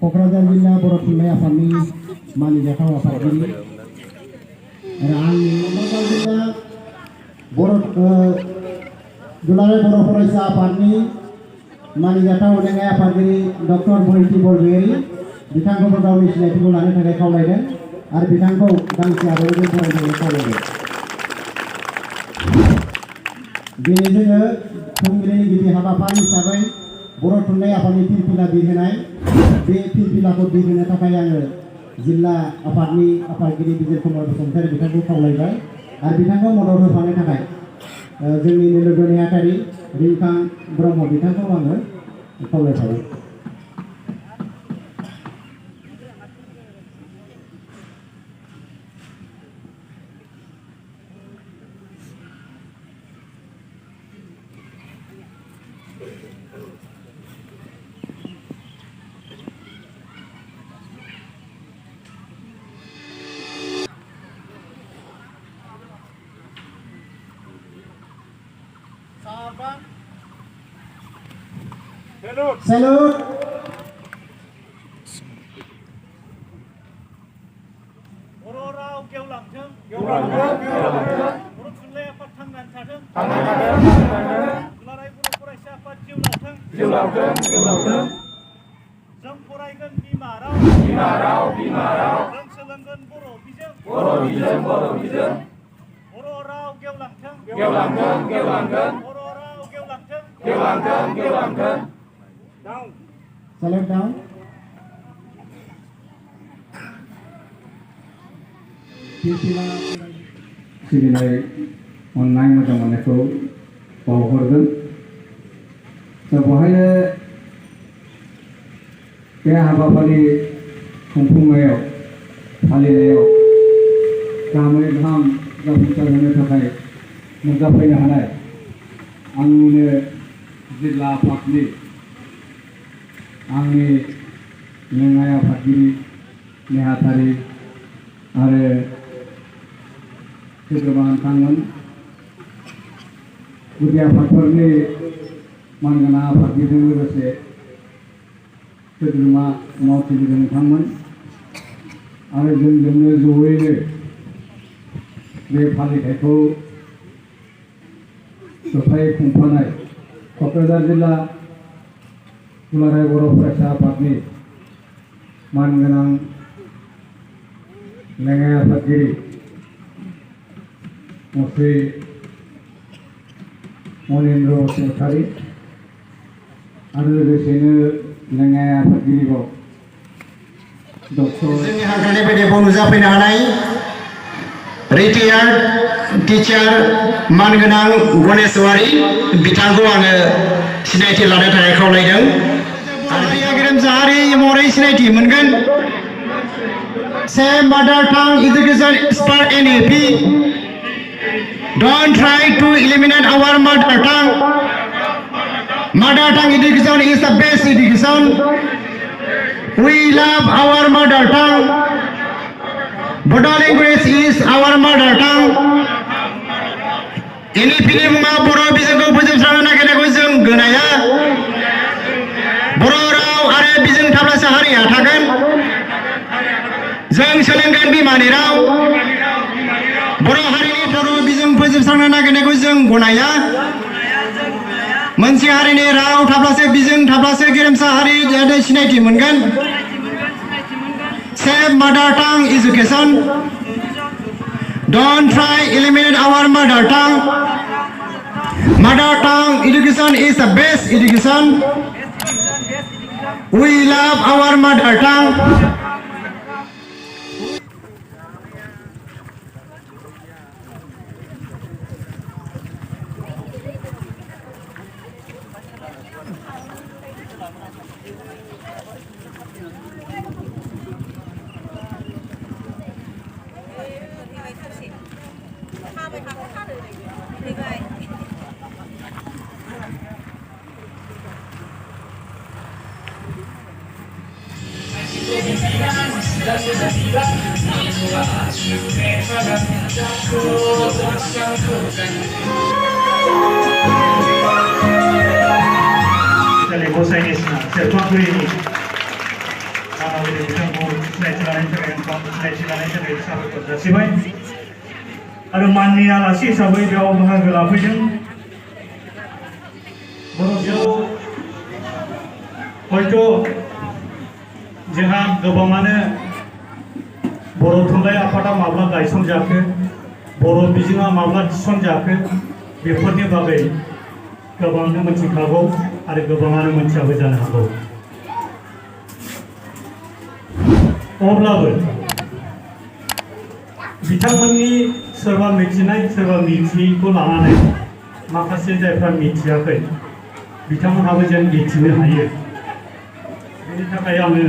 क'क्राझार जिल्ला बर' थुनलाइ आफादनि मानिजाथाव आफादगिरि आरो आंनि क'क्राझार जिल्ला दुलाराय बर' फरायसा आफादनि मानिजाथाव लेङाइ आफादगिरि डक्टर महिती बरगयारी बिथांखौबो गावनि सिनायथिखौ लानो थाखाय खावलायदों आरो बिथांखौ गांसे आर'नाइजों फरायनो खावलायदों। दिनै जोङो फुंबिलिनि गिबि हाबाफारि हिसाबै बर' थुनलाइ आफादनि फिरफिला बिरहोनाय बे फिरफिलाखौ बिरहोनो थाखाय आङो जिल्ला आफादनि आफादगिरि बिजिर कुमार बसुमतारी बिथांखौ खावलायबाय आरो बिथांखौ मदद होफानो थाखाय जोंनि लोगो नेहाथारि रिंखां ब्रह्म बिथांखौ आङो खावलायबाय। Salute. बर' राव गेवलांथों बर' थुनलाइ आफाद थांनानै थाथों दुलाराय बर' फरायसा आफाद जिउलांथों जों फरायगोन बिमा राव जों सोलोंगोन बर' बिजों बर' राव गेवलांथों बर' राव गेवलांथों down. Salute down. सिबिनाय अननाय मोजां मोननायखौ बावहरगोन। बेवहायनो बे हाबाफारि खुंफुंनायाव फालिनायाव गाहामै गाहाम जाफुंसार होनो थाखाय नुजाफैनो हानाय आंनिनो जिल्ला आफादनि आंनि लेङाइ आफादगिरि नेहाथारि आरो सोद्रोमा नोंथांमोन गुदि आफादफोरनि मानगोनां आफादगिरिजों लोगोसे सोद्रोमा मावथिगिरि नोंथांमोन आरो जोंजोंनो जयैनो बे फालिथायखौ जथायै खुंफानाय क'क्राझार जिल्ला दुलाराय बर' फरायसा आफादनि मानगोनां लेङाइ आफादगिरि मुस्रि मनिन्द्र बसुमतारी आरो लोगोसेनो लेङाइ आफादगिरिखौ डक्टर जोंनि हाग्रानि बायदियाव नुजाफैनो हानाय रिटायार्ड टिचार मानगोनां गणेश औवारी बिथांखौ आङो सिनायथि लानो थाखाय खावलायदों आरो गेरेमसा हारि महरै सिनायथि मोनगोन। Same mother tongue education expert in AP. Don't try to eliminate our mother tongue. Mother tongue education is the best education. We love our mother tongue. Bodo language is our mother tongue. Ini pilih muka बर' बिजोंखौ फोजोबस्रांनो नागिरनायखौ जों गनाया। बर' राव आरो बिजों थाब्लासो हारिया थागोन। जों सोलोंगोन बिमानि राव। बर' हारिनि बर' बिजों फोजोबस्रांनो नागिरनायखौ जों गनाया। मोनसे हारिनि राव थाब्लासो बिजों थाब्लासो गेरेमसा हारि सिनायथि मोनगोन। Save mother tongue education. Don't try eliminate our mother tongue. Mother tongue education is the best education. We love our mother tongue. Dari gosayni सेरफांगुरिनि मानवगिरि बिथांखौ सिनायथि लानायनि थाखाय साबायखर जासिबाय आरो माननि आलासि हिसाबै बेयाव बाहागो लाफैदों बर'जों हयथ' जोंहा गोबाङानो बर' थुनलाइ आफादा माब्ला गायसनजाखो बर' बिजोङा माब्ला थिसनजाखो बेफोरनि बागै गोबाङानो मिथिखागौ आरो गोबाङानो मिथियाबो जानो हागौ अब्लाबो बिथांमोननि सोरबा मिथिनाय सोरबा मिथियैखौ लानानै माखासे जायफ्रा मिथियाखै बिथांमोनहाबो जों मिथिनो हायो बेनि थाखाय आङो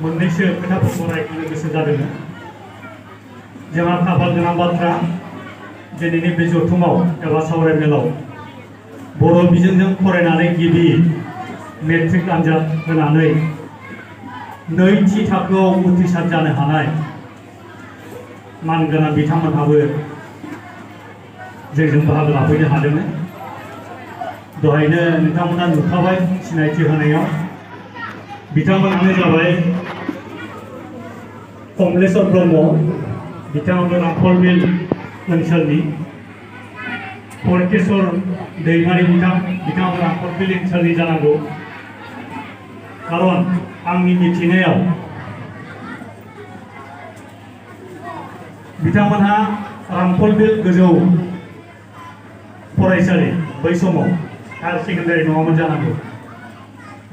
मोननैसो खोथाफोरखौ रायखांनो गोसो जादों जोंहा खाफाल गोनां बाथ्रा दिनैनि बे जथुमाव एबा सावरायमेलाव बर' बिजोंजों फरायनानै गिबि मेट्रिक आनजाद होनानै नैथि थाखोआव उथ्रिसार जानो हानाय मानगोनां बिथांमोनहाबो जोंजों बाहागो लाफैनो हादोंमोन दहायनो नोंथांमोना नुखाबाय सिनायथि होनायाव बिथांमोनानो जाबाय कमलेश्वर ब्रह्म बिथाङाबो रांखलबिल ओनसोलनि फरकेश्वर दैमारि बिथाङाबो रांखलबिल ओनसोलनि जानांगौ खारन आंनि मिथिनायाव बिथांमोनहा रांखलबिल गोजौ फरायसालि बै समाव हायार सेकेन्डारि नङामोन जानांगौ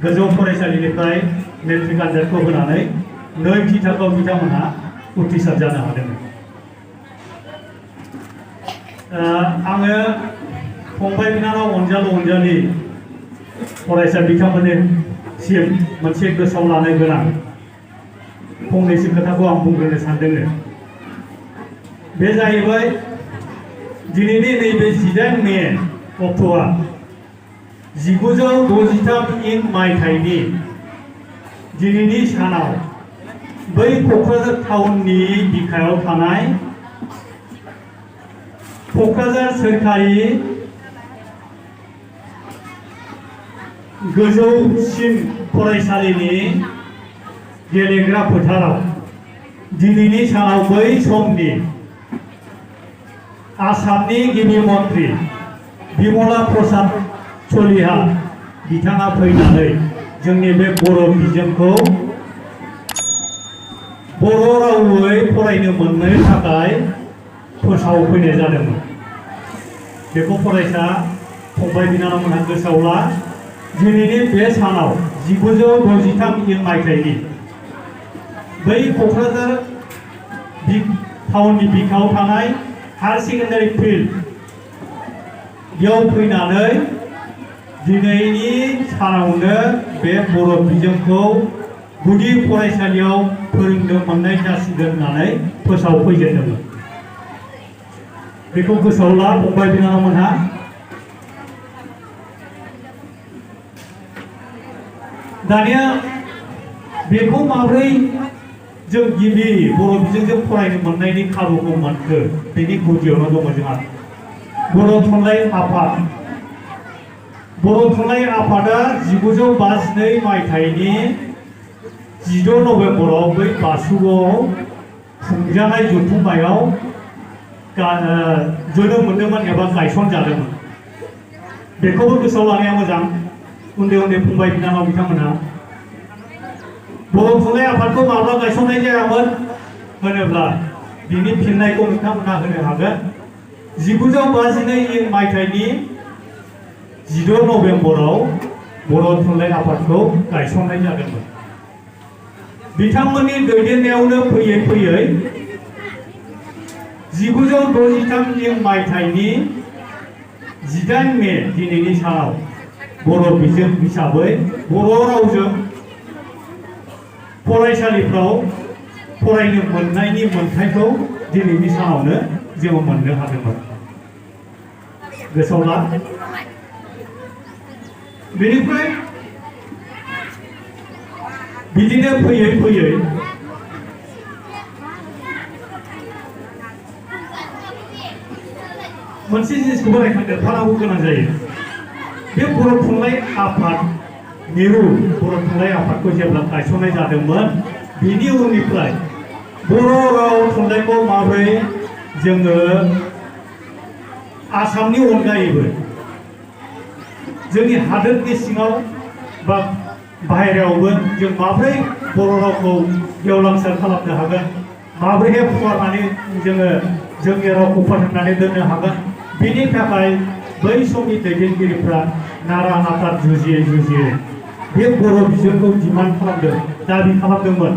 गोजौ फरायसालिनिफ्राय मेट्रिक आनजादखौ होनानै नैथि थाखोआव बिथांमोनहा उथ्रिसार जानो हादोंमोन आङो फंबाय बिनानाव अनजालु अनजालि फरायसा बिथांमोननिसिम मोनसे गोसोआव लानो गोनां फंनैसो खोथाखौ आं बुंग्रोनो सानदों बे जाहैबाय दिनैनि नैबे 18 मे अक्ट'आ 1963 मायथाइनि दिनैनि सानाव बै क'क्राझार टाउननि बिखायाव थानाय क'क्राझार सोरखारि गोजौसिन फरायसालिनि गेलेग्रा फोथाराव दिनैनि सानाव बै समनि आसामनि गिबि मन्त्रि बिमला प्रसाद चलिहा बिथाङा फैनानै जोंनि बे बर' बिजोंखौ बर' रावै फरायनो मोननो थाखाय फोसावफैनाय जादोंमोन बेखौ फरायसा फंबाय बिनानावमोनहा गोसोआव ला दिनैनि बे सानाव 1963 मायथाइनि बै क'क्राझार टाउननि बिखायाव थानाय हायार सेकेन्डारि फिल्ड बेयाव फैनानै दिनैनि सानावनो बे बर' बिजोंखौ गुदि फरायसालियाव फोरोंनो मोननाय जासिगोन होननानै फोसावफैजेनदोंमोन बेखौ गोसोआव ला फंबाय बिनानावमोनहा दानिया बेखौ माब्रै जों गिबि बर' बिजोंजों फरायनो मोननायनि खाबुखौ मोनखो बेनि गुदियावनो दङ जोंहा बर' थुनलाइ आफादा 1952 मायथाइनि 16 नभेम्बराव बै बासुगावआव खुंजानाय जथुम्मायाव जोनोम मोन्दोंमोन एबा गायसनजादोंमोन बेखौबो गोसोआव लानाया मोजां उन्दै उन्दै फंबाय बिनानाव बिथांमोनहा बर' थुनलाइ आफादखौ माब्ला गायसननाय जायामोन होनोब्ला बिनि फिननायखौ नोंथांमोनहा होनो हागोन 1952 मायथाइनि 16 नभेम्बराव बर' थुनलाइ आफादखौ गायसननाय जादोंमोन बिथांमोननि दैदेननायावनो फैयै फैयै 1963 मायथाइनि 18 मे दिनैनि सानाव बर' बिजों हिसाबै बर' रावजों फरायसालिफ्राव फरायनो मोननायनि मोन्थाइखौ दिनैनि सानावनो जों मोननो हादोंमोन गोसोआव ला बेनिफ्राय बिदिनो फैयै फैयै मोनसे जिनिसखौ रायखांदेरफानांगौ गोनां जायो बे बर' थुनलाइ आफाद मिरु बर' थुनलाइ आफादखौ जेब्ला गायसननाय जादोंमोन बिनि उननिफ्राय बर' राव थुनलाइखौ माबोरै जोङो आसामनि अनगायैबो जोंनि हादोरनि सिङाव बा बाहेरायावबो जों माबोरै बर' रावखौ गेवलांसार खालामनो हागोन माबोरैहाय फुवारनानै जोङो जोंनि रावखौ फोथांनानै दोननो हागोन बेनि थाखाय बै समनि दैदेनगिरिफ्रा नारा नाथा जुजियै बे बर' बिजोंखौ डिमान्ड खालामदों दाबि खालामदोंमोन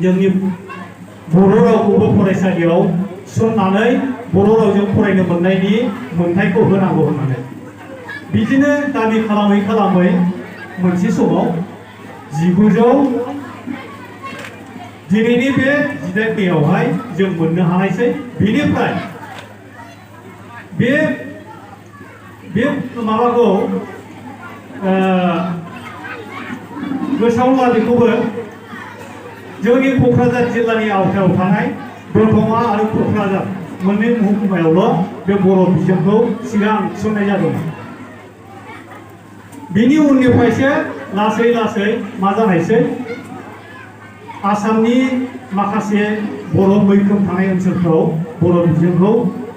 जोंनि बर' रावखौबो फरायसालियाव थिसननानै बर' रावजों फरायनो मोननायनि मोन्थायखौ होनांगौ होननानै बिदिनो दाबि खालामै खालामै मोनसे समाव 1900 दिनैनि बे 18 मेआवहाय जों मोननो हानायसै बेनिफ्राय बे माबाखौ गोसोआव लानायखौबो जोंनि क'क्राझार जिल्लानि आवथायाव थानाय दतमा आरो क'क्राझार मोननै महकुमायावल' बे बर' बिजोंखौ सिगां थिसननाय जादोंमोन बिनि उननिफ्रायसो लासै लासै मा जानायसै आसामनि माखासे बर' मैखोम थानाय ओनसोलफ्राव बर' बिजोंखौ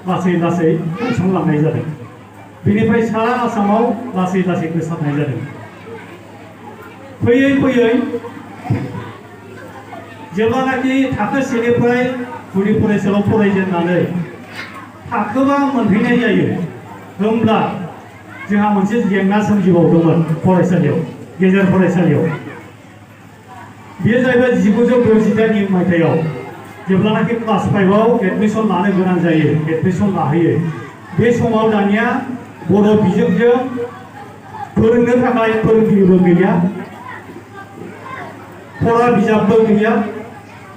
लासै लासै गायसनलांनाय जादों बेनिफ्राय सारा आसामाव लासै लासै गोसारनाय जादों फैयै फैयै जेब्लानाखि थाखो 1 निफ्राय गुदि फरायसालियाव फरायजेननानै थाखोबा मोनहैनाय जायो होमब्ला जोंहा मोनसे जेंना सोमजिबावदोंमोन फरायसालियाव गेजेर फरायसालियाव बेयो जाहैबाय 1968 मायथाइयाव जेब्लानाखि क्लास 5 आव एडमिशन लानो गोनां जायो एडमिशन लाहैयो बे समाव दानिया बर' बिजोंजों फोरोंनो थाखाय फोरोंगिरिबो गैया फरा बिजाबबो गैया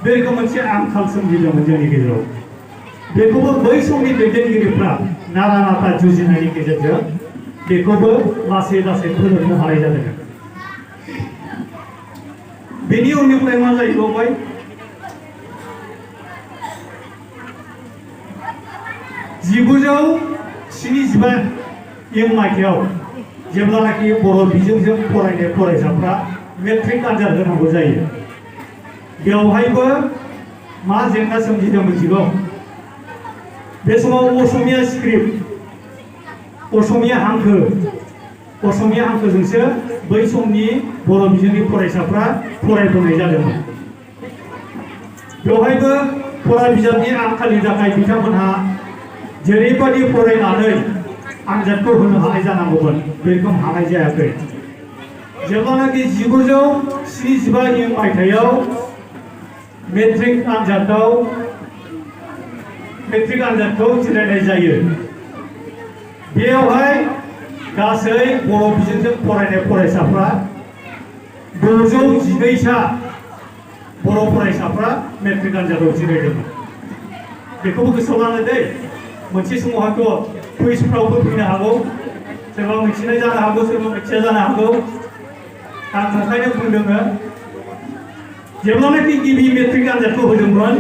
बे रोखोम मोनसे आंखाल सोमजिदोंमोन जोंनि गेजेराव बेखौबो बै समनि दैदेनगिरिफ्रा नारा नाथा जुजिनायनि गेजेरजों बेखौबो लासै लासै फोरोंनो हानाय जादों बेनि उननिफ्राय मा जाहैबावबाय 1975 मायथाइयाव जेब्लानाखि बर' बिजोंजों फरायनाय फरायसाफ्रा मेट्रिक आनजाद होनांगौ जायो बेवहायबो मा जेंना सोमजिदों मिथिगौ बे समाव असमिया स्क्रिप्ट असमिया हांखोजोंसो बै समनि बर' बिजोंनि फरायसाफ्रा फरायबोनाय जादोंमोन बेवहायबो फरा बिजाबनि आंखालनि थाखाय बिथांमोनहा जेरैबायदि फरायनानै आनजादखौ होनो हानाय जानांगौमोन बे रोखोम हानाय जायाखै जेब्लानाखि 1975 मायथाइयाव मेट्रिक आनजादखौ जिरायनाय जायो बेयावहाय गासै बर' बिजोंजों फरायनाय फरायसाफ्रा 612सा बर' फरायसाफ्रा मेट्रिक आनजादाव जिरायदोंमोन बेखौबो गोसोआव लानो दै मोनसे समावहायथ' कुइजफ्रावबो फैनो हागौ सोरबा मिथिनाय जानो हागौ सोरबा मिथिया जानो हागौ आं ओंखायनो बुंदोङो जेब्लानाखि गिबि मेट्रिक आनजादखौ होदोंमोन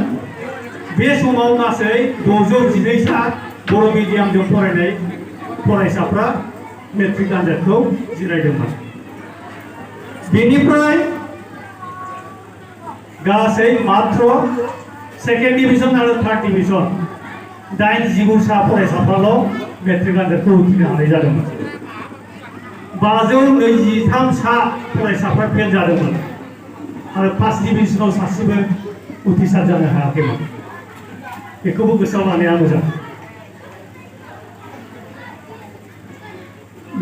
बे समाव गासै 612सा बर' मिडियामजों फरायनाय फरायसाफ्रा मेट्रिक आनजादखौ जिरायदोंमोन बेनिफ्राय गासै मात्र सेकेन्ड डिभिजन आरो थार्ड डिभिजन 8-9सा फरायसाफ्राल' मेट्रिक आनजादखौ उथ्रिनो हानाय जादोंमोन 523सा फरायसाफ्रा फेल जादोंमोन आरो फार्स्ट डिभिजनाव सासेबो उथ्रिसार जानो हायाखैमोन बेखौबो गोसोआव लानाया मोजां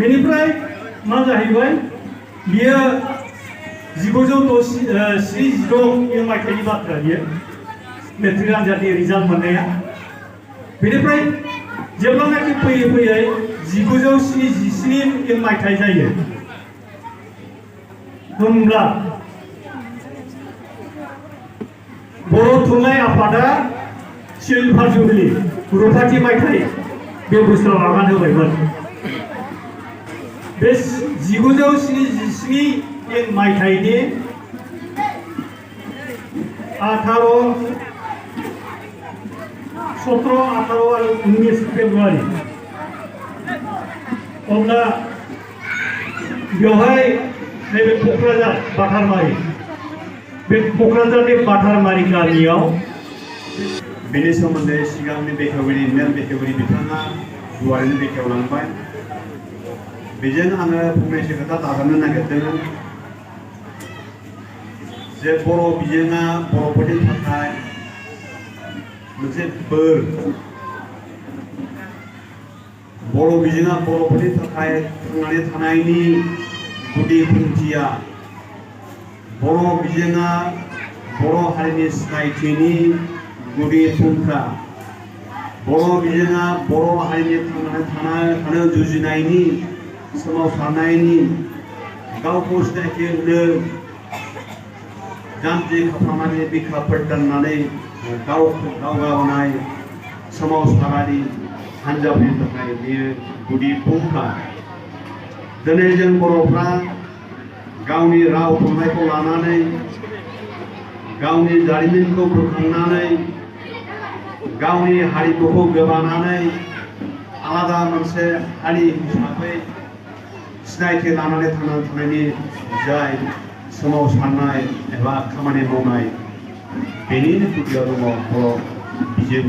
बेनिफ्राय मा जाहैबाय बियो 1976 मायथाइनि बाथ्रा बियो मेट्रिक आनजादनि रिजाल्ट मोननाया बेनिफ्राय जेब्लानाखि फैयै फैयै 1977 मायथाइ जायो होमब्ला बर' थुनलाइ आफादा सिलभार जुबली रुफाथि मायथाइ बे बोसोराव आगान होबायमोन बे 1977 मायथाइनि 18 17, 18 आरो 19 फेब्रुवारि अब्ला बेवहाय नैबे क'क्राझार बाटारमारि बे क'क्राझारनि बाटारमारि गामियाव बेनि सोमोन्दै सिगांनि बेखेवगिरि मेल बेखेवगिरि बिथाङा गुवारैनो बेखेवलांबाय बेजों आङो फंनैसो खोथा दाजाबनो नागिरदों जे बर' बिजोङा बर'फोरनि थाखाय मोनसे बोर बर' बिजोङा बर'फोरनि थाखाय थांनानै थानायनि गुदि खुन्थिया बर' बिजोङा बर' हारिनि सिनायथिनि गुदि फुंखा बर' बिजोङा बर' हारिनि थांनानै थानो जुजिनायनि सोमावसारनायनि गावखौ सिनायथि होनो जान्जि खाफ्रानानै बिखाफोर दाननानै गावगावनाय सोमावसारारि हान्जाफोरनि थाखाय बेयो गुदि फुंखा दिनै जों बर'फ्रा गावनि राव थुनलाइखौ लानानै गावनि जारिमिनखौ बोखांनानै गावनि हारिमुखौ गोबानानै आलादा मोनसे हारि हिसाबै सिनायथि लानानै थांनानै थानायनि जाय सोमावसारनाय एबा खामानि मावनाय बेनिनो गुदियाव दङ बर' बिजों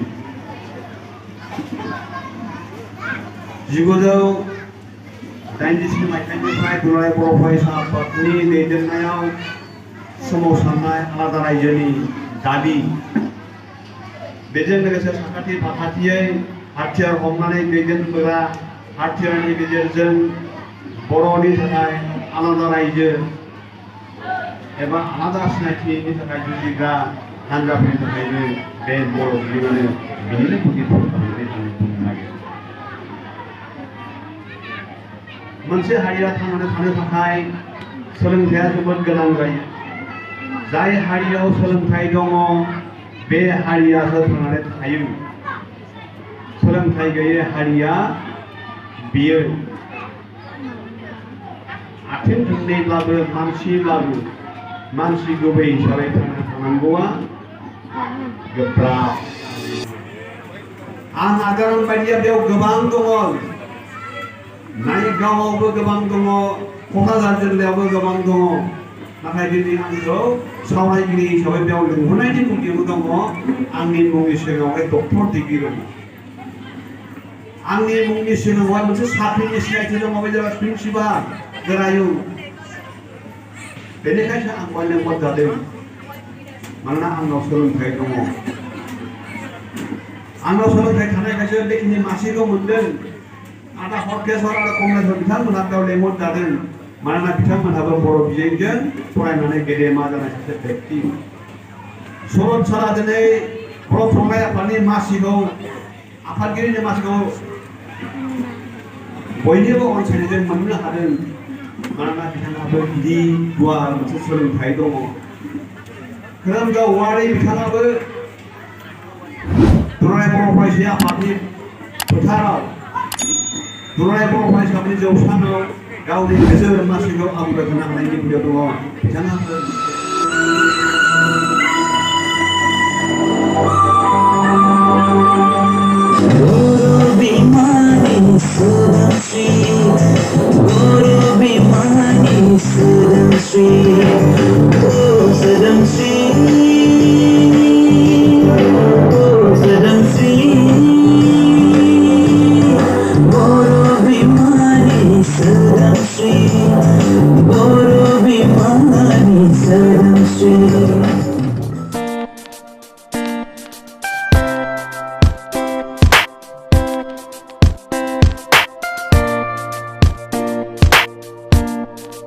1987 मायथाइनिफ्राय दुलाराय बर' फरायसा आफादनि दैदेननायाव सोमावसारनाय आलादा रायजोनि दाबि बेजों लोगोसे साखाथि फाखाथियै हाथियार हमनानै दैदेनग्रा हाथियारनि गेजेरजों बर'नि थाखाय आलादा रायजो एबा आलादा सिनायथिनि थाखाय जुजिग्रा हान्जाफोरनि थाखायबो बे बर' बिजोङानो बिनिनो गुदि फुंखा होननानै आं बुंनो नागिरो मोनसे हारिया थांनानै थानो थाखाय सोलोंथाइया जोबोद गोनां जायो जाय हारियाव सोलोंथाइ दङ बे हारियासो थांनानै थायो सोलोंथाइ गैयै हारिया बियो आथिं थोंनैब्लाबो मानसिब्लाबो मानसि गुबै हिसाबै थानांगौआ गोब्राब आं आगान बायदिया बेयाव गोबां दङ नायगावआवबो गोबां दङ क'क्राझार जिल्लायावबो गोबां दङ नाथाय दिनै आंखौ सावरायगिरि हिसाबै बेयाव लिंहरनायनि गुदियावबो दङ आंनि मुंनि सिगाङावहाय डक्टर डिग्री दङ आंनि मुंनि सिगाङावहाय मोनसे साख्रिनि सिनायथि दङ बे जाबाय प्रिन्सिपाल गोरायुं बेनिखायसो आं बेवहाय लेंहर जादों मानोना आंनाव सोलोंथाइ दङ आंनाव सोलोंथाइ थानायखायसो बेखिनि मासिखौ मोनदों आदा हरकेश्वर आरो कमलेश्वर बिथांमोनहा बेयाव लेंहर जादों मानोना बिथांमोनहाबो बर' बिजोंजों फरायनानै गेदेमा जानाय सासे व्यक्ति सरत सारा दिनै बर' थुनलाइ आफादनि मासिखौ आफादगिरिनि मासिखौ बयनिबो अनसायनायजों मोननो हादों मानोना बिथाङाबो गिदिर गुवार मोनसे सोलोंथाइ दङ खोरोमगाव औवारि बिथाङाबो दुलाराय बर' फरायसा आफादनि फोथाराव दुलाराय बर' फरायसा आफादनि जौसाङाव गावनि गेजेर मासिखौ आबुं होनो हानायनि गुदियाव दङ बिथाङाबो Bodo Bimani Sadam Sri